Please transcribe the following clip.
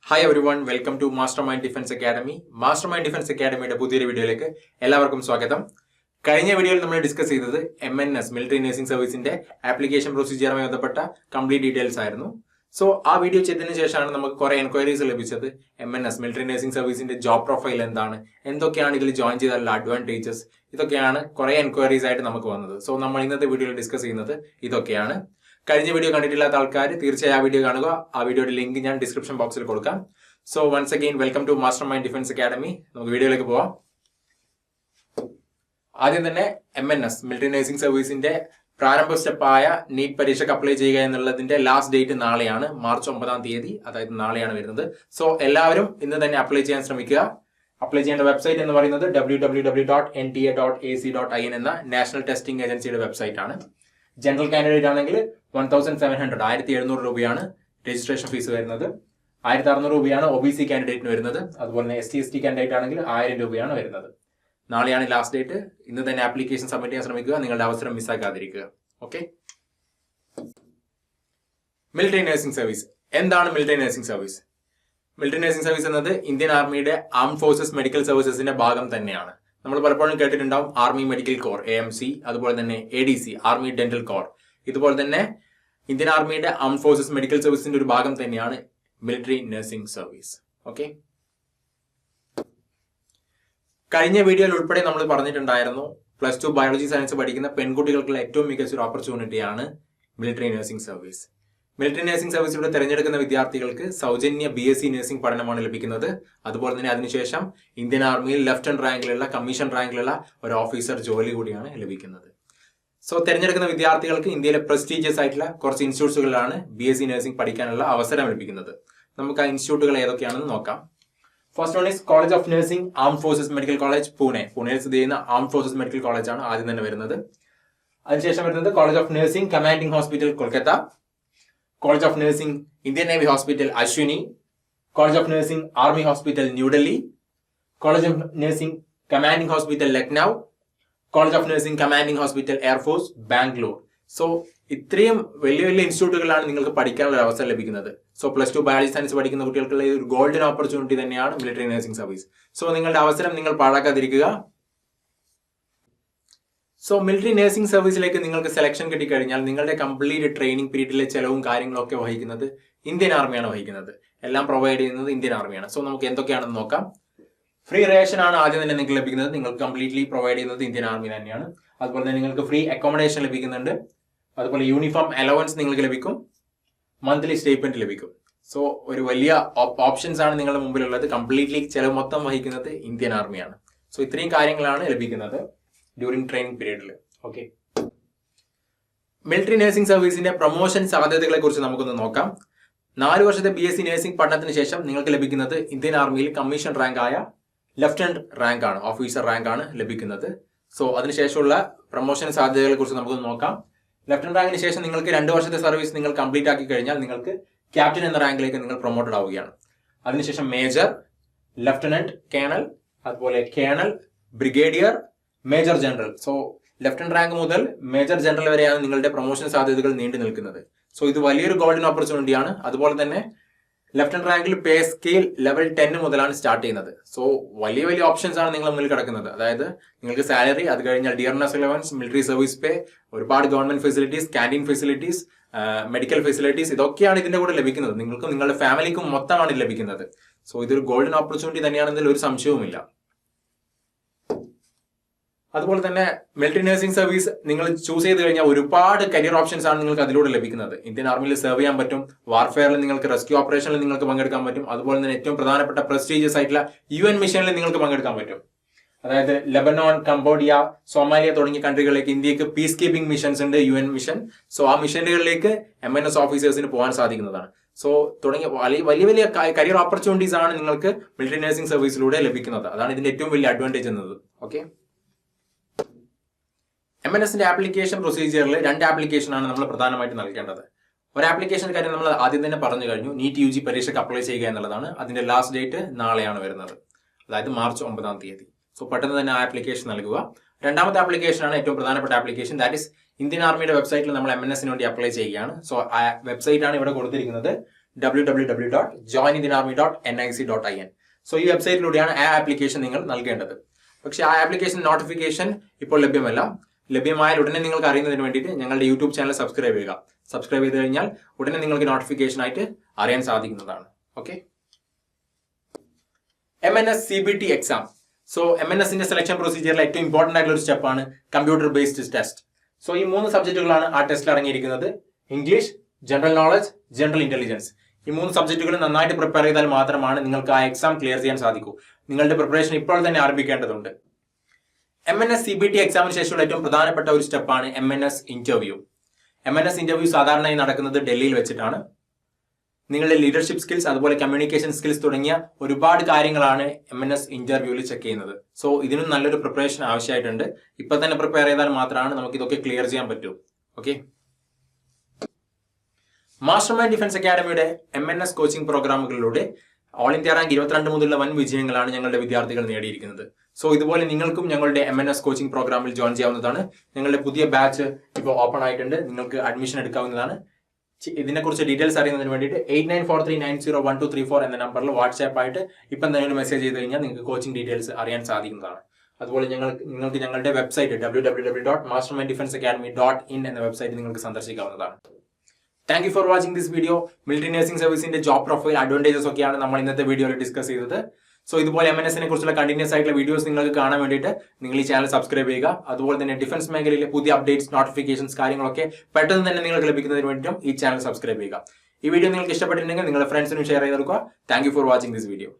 Hi everyone, welcome to master mind defence academy. Master mind defence അക്കാഡമിയുടെ പുതിയൊരു വീഡിയോയിലേക്ക് എല്ലാവർക്കും സ്വാഗതം. കഴിഞ്ഞ വീഡിയോയിൽ നമ്മൾ ഡിസ്കസ് ചെയ്തത് MNS മിലിറ്ററി നഴ്സിംഗ് സർവീസിന്റെ ആപ്ലിക്കേഷൻ പ്രൊസീജിയറുമായി ബന്ധപ്പെട്ട കംപ്ലീറ്റ് ഡീറ്റെയിൽസ് ആയിരുന്നു. സോ ആ വീഡിയോ ചെയ്തതിനു ശേഷമാണ് നമുക്ക് കുറെ എൻക്വയറീസ് ലഭിച്ചത്. MNS മിലിറ്ററി നഴ്സിംഗ് സർവീസിന്റെ ജോബ് പ്രൊഫൈൽ എന്താണ്, എന്തൊക്കെയാണ് ഇതിൽ ജോയിൻ ചെയ്താലുള്ള അഡ്വാൻറ്റേജസ്, ഇതൊക്കെയാണ് കുറെ എൻക്വയറീസ് ആയിട്ട് നമുക്ക് വന്നത്. സോ നമ്മൾ ഇന്നത്തെ വീഡിയോയിൽ ഡിസ്കസ് ചെയ്യുന്നത് ഇതൊക്കെയാണ്. കഴിഞ്ഞ വീഡിയോ കണ്ടിട്ടില്ലാത്ത ആൾക്കാർ തീർച്ചയായും ആ വീഡിയോ കാണുക. ആ വീഡിയോയുടെ ലിങ്ക് ഞാൻ ഡിസ്ക്രിപ്ഷൻ ബോക്സിൽ കൊടുക്കാം. So once again welcome to master mind defence academy. നമുക്ക് വീഡിയോയിലേക്ക് പോവാം. ആദ്യം തന്നെ MNS മിലിറ്ററി നഴ്സിംഗ് സർവീസിന്റെ പ്രാരംഭ സ്റ്റെപ്പായ നീറ്റ് പരീക്ഷയ്ക്ക് അപ്ലൈ ചെയ്യുക എന്നുള്ളതിന്റെ ലാസ്റ്റ് ഡേറ്റ് നാളെയാണ്, മാർച്ച് 9 അതായത് നാളെയാണ് വരുന്നത്. സോ എല്ലാവരും ഇന്ന് തന്നെ അപ്ലൈ ചെയ്യാൻ ശ്രമിക്കുക. അപ്ലൈ ചെയ്യേണ്ട വെബ്സൈറ്റ് എന്ന് പറയുന്നത് www.nta.ac.in എന്ന നാഷണൽ ടെസ്റ്റിംഗ് ഏജൻസിയുടെ വെബ്സൈറ്റ് ആണ്. ജനറൽ കാൻഡിഡേറ്റ് ആണെങ്കിൽ 1700 രൂപയാണ് രജിസ്ട്രേഷൻ ഫീസ് വരുന്നത്. 1600 രൂപയാണ് OBC കാൻഡിഡേറ്റിന് വരുന്നത്. അതുപോലെ തന്നെ ST കാൻഡിഡേറ്റ് ആണെങ്കിൽ 1000 രൂപയാണ് വരുന്നത്. നാളെയാണ് ലാസ്റ്റ് ഡേറ്റ്. ഇന്ന് തന്നെ ആപ്ലിക്കേഷൻ സബ്മിറ്റ് ചെയ്യാൻ ശ്രമിക്കുക. നിങ്ങളുടെ അവസരം മിസ്സാക്കാതിരിക്കുക. ഓക്കെ. മിലിറ്ററി നഴ്സിംഗ് സർവീസ് എന്താണ്? മിലിറ്ററി നഴ്സിംഗ് സർവീസ് എന്നത് ഇന്ത്യൻ ആർമിയുടെ ആംഡ് ഫോഴ്സസ് മെഡിക്കൽ സർവീസസിന്റെ ഭാഗം തന്നെയാണ്. നമ്മൾ പലപ്പോഴും കേട്ടിട്ടുണ്ടാവും ആർമി മെഡിക്കൽ കോർ AMC, അതുപോലെ തന്നെ ADC ആർമി ഡെന്റൽ കോർ. ഇതുപോലെ തന്നെ ഇന്ത്യൻ ആർമിയുടെ ആംഡ് ഫോഴ്സസ് മെഡിക്കൽ സർവീസിന്റെ ഒരു ഭാഗം തന്നെയാണ് മിലിറ്ററി നഴ്സിംഗ് സർവീസ്. ഓക്കെ. കഴിഞ്ഞ വീഡിയോയിൽ ഉൾപ്പെടെ നമ്മൾ പറഞ്ഞിട്ടുണ്ടായിരുന്നു, +2 ബയോളജി സയൻസ് പഠിക്കുന്ന പെൺകുട്ടികൾക്കുള്ള ഏറ്റവും മികച്ചൊരു ഓപ്പർച്യൂണിറ്റിയാണ് military nursing service. Military nursing സർവീസിലൂടെ തിരഞ്ഞെടുക്കുന്ന വിദ്യാർത്ഥികൾക്ക് സൗജന്യ BSc നഴ്സിംഗ് പഠനമാണ് ലഭിക്കുന്നത്. അതുപോലെ തന്നെ അതിനുശേഷം ഇന്ത്യൻ ആർമിയിൽ ലെഫ്റ്റനന്റ് റാങ്കിലുള്ള, കമ്മീഷൻ റാങ്കിലുള്ള ഒരു ഓഫീസർ ജോലി കൂടിയാണ് ലഭിക്കുന്നത്. സോ തിരഞ്ഞെടുക്കുന്ന വിദ്യാർത്ഥികൾക്ക് ഇന്ത്യയിലെ പ്രസ്റ്റീജിയസ് ആയിട്ടുള്ള കുറച്ച് ഇൻസ്റ്റിറ്റ്യൂട്ടുകളിലാണ് BSc നഴ്സിംഗ് പഠിക്കാനുള്ള അവസരം ലഭിക്കുന്നത്. നമുക്ക് ആ ഇൻസ്റ്റിറ്റ്യൂട്ടുകൾ ഏതൊക്കെയാണെന്ന് നോക്കാം. First one is college of nursing armed forces medical college, പൂനെയിൽ സ്ഥിതി ചെയ്യുന്ന ആംഡ് ഫോഴ്സസ് മെഡിക്കൽ കോളേജ് ആണ് ആദ്യം തന്നെ വരുന്നത്. അതിനുശേഷം വരുന്നത് college of nursing commanding hospital Kolkata, college of nursing Indian navy hospital Ashwini, college of nursing army hospital New Delhi, college of nursing commanding hospital Lucknow, college of nursing commanding hospital air force Bangalore. So ഇത്രയും വലിയ വലിയ ഇൻസ്റ്റിറ്റ്യൂട്ടുകളാണ് നിങ്ങൾക്ക് പഠിക്കാനുള്ള അവസരം ലഭിക്കുന്നത്. സോ +2 ബയോളജി സയൻസ് പഠിക്കുന്ന കുട്ടികൾക്കുള്ള ഒരു ഗോൾഡൻ ഓപ്പർച്യൂണിറ്റി തന്നെയാണ് മിലിറ്ററി നഴ്സിംഗ് സർവീസ്. സോ നിങ്ങളുടെ അവസരം നിങ്ങൾ പാഴാക്കാതിരിക്കുക. സോ മിലിറ്ററി നഴ്സിംഗ് സർവീസിലേക്ക് നിങ്ങൾക്ക് സെലക്ഷൻ കിട്ടിക്കഴിഞ്ഞാൽ നിങ്ങളുടെ കംപ്ലീറ്റ് ട്രെയിനിങ് പീരീഡിലെ ചെലവും കാര്യങ്ങളൊക്കെ വഹിക്കുന്നത് ഇന്ത്യൻ ആർമിയാണ് വഹിക്കുന്നത്. എല്ലാം പ്രൊവൈഡ് ചെയ്യുന്നത് ഇന്ത്യൻ ആർമിയാണ്. സോ നമുക്ക് എന്തൊക്കെയാണെന്ന് നോക്കാം. ഫ്രീ റേഷൻ ആണ് ആദ്യം തന്നെ നിങ്ങൾക്ക് ലഭിക്കുന്നത്. നിങ്ങൾക്ക് കംപ്ലീറ്റ്ലി പ്രൊവൈഡ് ചെയ്യുന്നത് ഇന്ത്യൻ ആർമി തന്നെയാണ്. അതുപോലെ തന്നെ നിങ്ങൾക്ക് ഫ്രീ അക്കോമഡേഷൻ ലഭിക്കുന്നുണ്ട്. അതുപോലെ യൂണിഫോം അലവൻസ് നിങ്ങൾക്ക് ലഭിക്കും. മന്ത്ലി സ്റ്റേറ്റ്മെന്റ് ലഭിക്കും. സോ ഒരു വലിയ ഓപ്ഷൻസ് ആണ് നിങ്ങളുടെ മുമ്പിലുള്ളത്. കംപ്ലീറ്റ്ലി ചെലവ് മൊത്തം വഹിക്കുന്നത് ഇന്ത്യൻ ആർമിയാണ്. സോ ഇത്രയും കാര്യങ്ങളാണ് ലഭിക്കുന്നത് ഡ്യൂറിംഗ് ട്രെയിനിങ് പീരീഡിൽ. ഓക്കെ. മിലിറ്ററി നഴ്സിംഗ് സർവീസിന്റെ പ്രൊമോഷൻ സാധ്യതകളെ കുറിച്ച് നമുക്കൊന്ന് നോക്കാം. 4 വർഷത്തെ BSc നഴ്സിംഗ് പഠനത്തിന് ശേഷം നിങ്ങൾക്ക് ലഭിക്കുന്നത് ഇന്ത്യൻ ആർമിയിൽ കമ്മീഷൻ റാങ്ക് ആയ ലെഫ്റ്റനന്റ് റാങ്ക് ആണ്, ഓഫീസർ റാങ്ക് ആണ് ലഭിക്കുന്നത്. സോ അതിനുശേഷമുള്ള പ്രൊമോഷൻ സാധ്യതകളെ കുറിച്ച് നമുക്കൊന്ന് നോക്കാം. ലെഫ്റ്റനന്റ് റാങ്കിന് ശേഷം നിങ്ങൾക്ക് 2 വർഷത്തെ സർവീസ് നിങ്ങൾ കംപ്ലീറ്റ് ആക്കി കഴിഞ്ഞാൽ നിങ്ങൾക്ക് ക്യാപ്റ്റൻ എന്ന റാങ്കിലേക്ക് നിങ്ങൾ പ്രൊമോട്ടഡ് ആവുകയാണ്. അതിനുശേഷം മേജർ, ലെഫ്റ്റനന്റ്, കേണൽ, അതുപോലെ colonel, brigadier, major general. So lieutenant rank മുതൽ മേജർ ജനറൽ വരെയാണ് നിങ്ങളുടെ പ്രൊമോഷൻ സാധ്യതകൾ നീണ്ടു നിൽക്കുന്നത്. സോ ഇത് വലിയൊരു ഗോൾഡൻ ഓപ്പർച്യൂണിറ്റിയാണ്. അതുപോലെ തന്നെ ലെഫ്റ്റനന്റ് റാങ്കിൽ പേ സ്കെയിൽ ലെവൽ 10 മുതലാണ് സ്റ്റാർട്ട് ചെയ്യുന്നത്. സോ വലിയ വലിയ ഓപ്ഷൻസ് ആണ് നിങ്ങളുടെ മുന്നിൽ കിടക്കുന്നത്. അതായത് നിങ്ങൾക്ക് സാലറി, അത് കഴിഞ്ഞാൽ ഡിയർനെസ് അലവൻസ്, മിലിറ്ററി സർവീസ് പേ, ഒരുപാട് government facilities, canteen facilities, medical facilities, ഇതൊക്കെയാണ് ഇതിന്റെ കൂടെ ലഭിക്കുന്നത്. നിങ്ങൾക്കും നിങ്ങളുടെ ഫാമിലിക്കും മൊത്തമാണ് ലഭിക്കുന്നത്. സോ ഇതൊരു ഗോൾഡൻ ഓപ്പർച്യൂണിറ്റി തന്നെയാണെന്നതിൽ ഒരു സംശയവുമില്ല. അതുപോലെ തന്നെ മിലിറ്ററി നഴ്സിംഗ് സർവീസ് നിങ്ങൾ ചൂസ് ചെയ്ത് കഴിഞ്ഞാൽ ഒരുപാട് കരിയർ ഓപ്ഷൻസ് ആണ് നിങ്ങൾക്ക് അതിലൂടെ ലഭിക്കുന്നത്. ഇന്ത്യൻ ആർമിയിൽ സെർവ് ചെയ്യാൻ പറ്റും. വാർഫെയറിൽ നിങ്ങൾക്ക്, റെസ്ക്യൂ ഓപ്പറേഷനിൽ നിങ്ങൾക്ക് പങ്കെടുക്കാൻ പറ്റും. അതുപോലെ തന്നെ ഏറ്റവും പ്രധാനപ്പെട്ട പ്രസ്റ്റീജിയസ് ആയിട്ടുള്ള UN മിഷനിൽ നിങ്ങൾക്ക് പങ്കെടുക്കാൻ പറ്റും. അതായത് ലെബനോൺ, കംബോഡിയ, സോമാലിയ തുടങ്ങിയ കൺട്രികളിലേക്ക് ഇന്ത്യക്ക് പീസ് കീപ്പിംഗ് മിഷൻസ് ഉണ്ട്, UN മിഷൻ. സോ ആ മിഷനുകളിലേക്ക് MNS ഓഫീസേഴ്സിന് പോകാൻ സാധിക്കുന്നതാണ്. സോ തുടങ്ങിയ വലിയ വലിയ കരിയർ ഓപ്പർച്യൂണിറ്റീസ് ആണ് നിങ്ങൾക്ക് മിലിറ്ററി നഴ്സിംഗ് സർവീസിലൂടെ ലഭിക്കുന്നത്. അതാണ് ഇതിന്റെ ഏറ്റവും വലിയ അഡ്വാൻറ്റേജ് എന്നത്. ഓക്കെ. MNSന്റെ ആപ്ലിക്കേഷൻ പ്രൊസീജിയറിൽ 2 ആപ്ലിക്കേഷനാണ് നമ്മൾ പ്രധാനമായിട്ട് നൽകേണ്ടത്. ഒരു ആപ്ലിക്കേഷൻ കാര്യം നമ്മൾ ആദ്യം തന്നെ പറഞ്ഞു കഴിഞ്ഞു. നീറ്റ് UG പരീക്ഷയ്ക്ക് അപ്ലൈ ചെയ്യുക എന്നുള്ളതാണ്. അതിന്റെ ലാസ്റ്റ് ഡേറ്റ് നാളെയാണ് വരുന്നത്, അതായത് മാർച്ച് 9. സോ പെട്ടെന്ന് തന്നെ ആ ആപ്ലിക്കേഷൻ നൽകുക. രണ്ടാമത്തെ ആപ്ലിക്കേഷനാണ് ഏറ്റവും പ്രധാനപ്പെട്ട ആപ്ലിക്കേഷൻ. ദാറ്റ് ഇസ് ഇന്ത്യൻ ആർമിയുടെ വെബ്സൈറ്റിൽ നമ്മൾ MNSന് വേണ്ടി അപ്ലൈ ചെയ്യുകയാണ്. സോ ആ വെബ്സൈറ്റ് ആണ് ഇവിടെ കൊടുത്തിരിക്കുന്നത്. www.joinindianarmy.nic.in. സോ ഈ വെബ്സൈറ്റിലൂടെയാണ് ആ ആപ്ലിക്കേഷൻ നിങ്ങൾ നൽകേണ്ടത്. പക്ഷേ ആ ആപ്ലിക്കേഷൻ നോട്ടിഫിക്കേഷൻ ഇപ്പോൾ ലഭ്യമല്ല. ലഭ്യമായ ഉടനെ നിങ്ങൾക്ക് അറിയുന്നതിന് വേണ്ടിയിട്ട് ഞങ്ങളുടെ യൂട്യൂബ് ചാനൽ സബ്സ്ക്രൈബ് ചെയ്യുക. സബ്സ്ക്രൈബ് ചെയ്ത് കഴിഞ്ഞാൽ ഉടനെ നിങ്ങൾക്ക് നോട്ടിഫിക്കേഷൻ ആയിട്ട് അറിയാൻ സാധിക്കുന്നതാണ്. Okay. MNS CBT exam. So MNSന്റെ സെലക്ഷൻ പ്രൊസീജിയറിൽ ഏറ്റവും ഇമ്പോർട്ടന്റ് ആയിട്ടുള്ള ഒരു സ്റ്റെപ്പാണ് കമ്പ്യൂട്ടർ ബേസ്ഡ് ടെസ്റ്റ്. സോ ഈ 3 സബ്ജക്റ്റുകളാണ് ആ ടെസ്റ്റിൽ അടങ്ങിയിരിക്കുന്നത്. English, general knowledge, general intelligence. ഈ 3 സബ്ജക്റ്റുകൾ നന്നായിട്ട് പ്രിപ്പയർ ചെയ്താൽ മാത്രമാണ് നിങ്ങൾക്ക് ആ എക്സാം ക്ലിയർ ചെയ്യാൻ സാധിക്കൂ. നിങ്ങളുടെ പ്രിപ്പറേഷൻ ഇപ്പോൾ തന്നെ ആരംഭിക്കേണ്ടതുണ്ട്. MNS CBT എക്സാമിന് ശേഷമുള്ള ഏറ്റവും പ്രധാനപ്പെട്ട ഒരു സ്റ്റെപ്പാണ് MNS ഇന്റർവ്യൂ. MNS ഇന്റർവ്യൂ സാധാരണയായി നടക്കുന്നത് ഡൽഹിയിൽ വെച്ചിട്ടാണ്. നിങ്ങളുടെ ലീഡർഷിപ്പ് സ്കിൽസ്, അതുപോലെ കമ്മ്യൂണിക്കേഷൻ സ്കിൽസ് തുടങ്ങിയ ഒരുപാട് കാര്യങ്ങളാണ് MNS ഇന്റർവ്യൂവിൽ ചെക്ക് ചെയ്യുന്നത്. സോ ഇതിനും നല്ലൊരു പ്രിപ്പറേഷൻ ആവശ്യമായിട്ടുണ്ട്. ഇപ്പൊ തന്നെ പ്രിപ്പയർ ചെയ്താൽ മാത്രമാണ് നമുക്ക് ഇതൊക്കെ ക്ലിയർ ചെയ്യാൻ പറ്റൂ. ഓക്കെ. മാസ്റ്റർ മൈൻഡ് ഡിഫൻസ് അക്കാഡമിയുടെ MNS കോച്ചിങ് പ്രോഗ്രാമുകളിലൂടെ ഓൾ ഇന്ത്യ റാങ്ക് 22 മുതലുള്ള വൻ വിജയങ്ങളാണ് ഞങ്ങളുടെ വിദ്യാർത്ഥികൾ നേടിയിരിക്കുന്നത്. സോ ഇതുപോലെ നിങ്ങൾക്കും ഞങ്ങളുടെ MNS കോച്ചിങ് പ്രോഗ്രാമിൽ ജോയിൻ ചെയ്യാവുന്നതാണ്. ഞങ്ങളുടെ പുതിയ ബാച്ച് ഇപ്പോൾ ഓപ്പൺ ആയിട്ടുണ്ട്. നിങ്ങൾക്ക് അഡ്മിഷൻ എടുക്കാവുന്നതാണ്. ഇതിനെക്കുറിച്ച് ഡീറ്റെയിൽസ് അറിയുന്നതിന് വേണ്ടിയിട്ട് 8943901234 എന്ന നമ്പറിൽ വാട്സ്ആപ്പ് ആയിട്ട് ഇപ്പം തന്നെ ഒരു മെസ്സേജ് ചെയ്ത് കഴിഞ്ഞാൽ നിങ്ങൾക്ക് കോച്ചിങ് ഡീറ്റെയിൽസ് അറിയാൻ സാധിക്കുന്നതാണ്. അതുപോലെ നിങ്ങൾക്ക് ഞങ്ങളുടെ വെബ്സൈറ്റ് www.masterminddefenseacademy.in എന്ന വെബ്സൈറ്റ് നിങ്ങൾക്ക് സന്ദർശിക്കാവുന്നതാണ്. Thank you for watching this video. Military nursing സർവീസിന്റെ ജോബ് പ്രൊഫൈൽ, അഡ്വാൻറ്റേജസ് ഒക്കെയാണ് നമ്മൾ ഇന്നത്തെ വീഡിയോയിൽ ഡിസ്കസ് ചെയ്തത്. സോ ഇതുപോലെ MNSനെ കുറിച്ചുള്ള കണ്ടിന്യൂസ് ആയിട്ടുള്ള വീഡിയോസ് നിങ്ങൾക്ക് കാണാൻ വേണ്ടിയിട്ട് നിങ്ങൾ ഈ ചാനൽ സബ്സ്ക്രൈബ് ചെയ്യുക. അതുപോലെ തന്നെ ഡിഫൻസ് മേഖലയിലെ പുതിയ അപ്ഡേറ്റ്സ്, നോട്ടിഫിക്കേഷൻസ് കാര്യങ്ങളൊക്കെ പെട്ടെന്ന് തന്നെ നിങ്ങൾക്ക് ലഭിക്കുന്നതിന് വേണ്ടിയിട്ടും ഈ ചാനൽ സബ്സ്ക്രൈബ് ചെയ്യുക. ഈ വീഡിയോ നിങ്ങൾക്ക് ഇഷ്ടപ്പെട്ടിട്ടുണ്ടെങ്കിൽ നിങ്ങളുടെ ഫ്രണ്ട്സിനും ഷെയർ ചെയ്ത് കൊടുക്കുക. Thank you for watching this video.